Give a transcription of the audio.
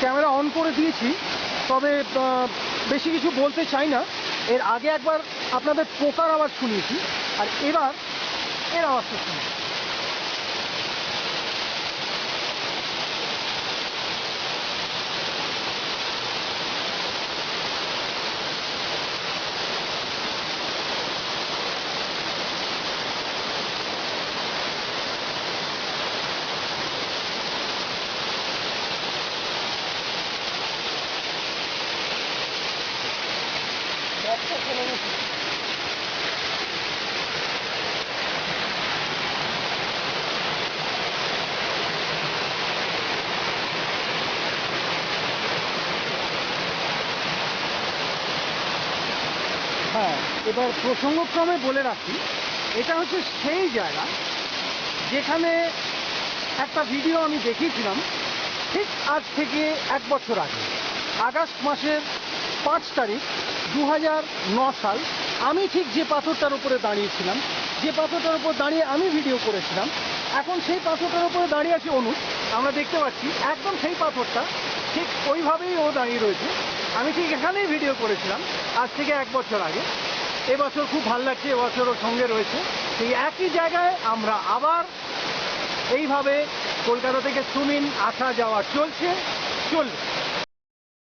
Camera on করে দিয়েছি, তবে বেশি কিছু বলতে চাই না। এর আগে একবার আপনাদের পোকার আওয়াজ শুনিয়েছি, আর এবার এর আওয়াজটা শুনি। হ্যাঁ, এবার প্রসঙ্গক্রমে বলে রাখি, এটা হচ্ছে সেই জায়গা যেখানে একটা ভিডিও আমি দেখিয়েছিলাম ঠিক আজ থেকে 1 বছর আগে, আগস্ট মাসের 5 তারিখ 2009 সাল। আমি ঠিক যে পাথরটার উপরে দাঁড়িয়েছিলাম, যে পাথরটার উপর দাঁড়িয়ে আমি ভিডিও করেছিলাম, এখন সেই পাথরটার উপরে দাঁড়িয়ে আছে অনুজ। আমরা দেখতে পাচ্ছি একদম সেই পাথরটা, ঠিক ওইভাবেই ও দাঁড়িয়ে রয়েছে। আমি ঠিক এখানেই ভিডিও করেছিলাম আজ থেকে 1 বছর আগে। এবছর খুব ভালো লাগছে, এবছর ওর সঙ্গে রয়েছে। সেই একই জায়গায় আমরা আবার এইভাবে কলকাতা থেকে সুমিন আসা যাওয়া চলছে।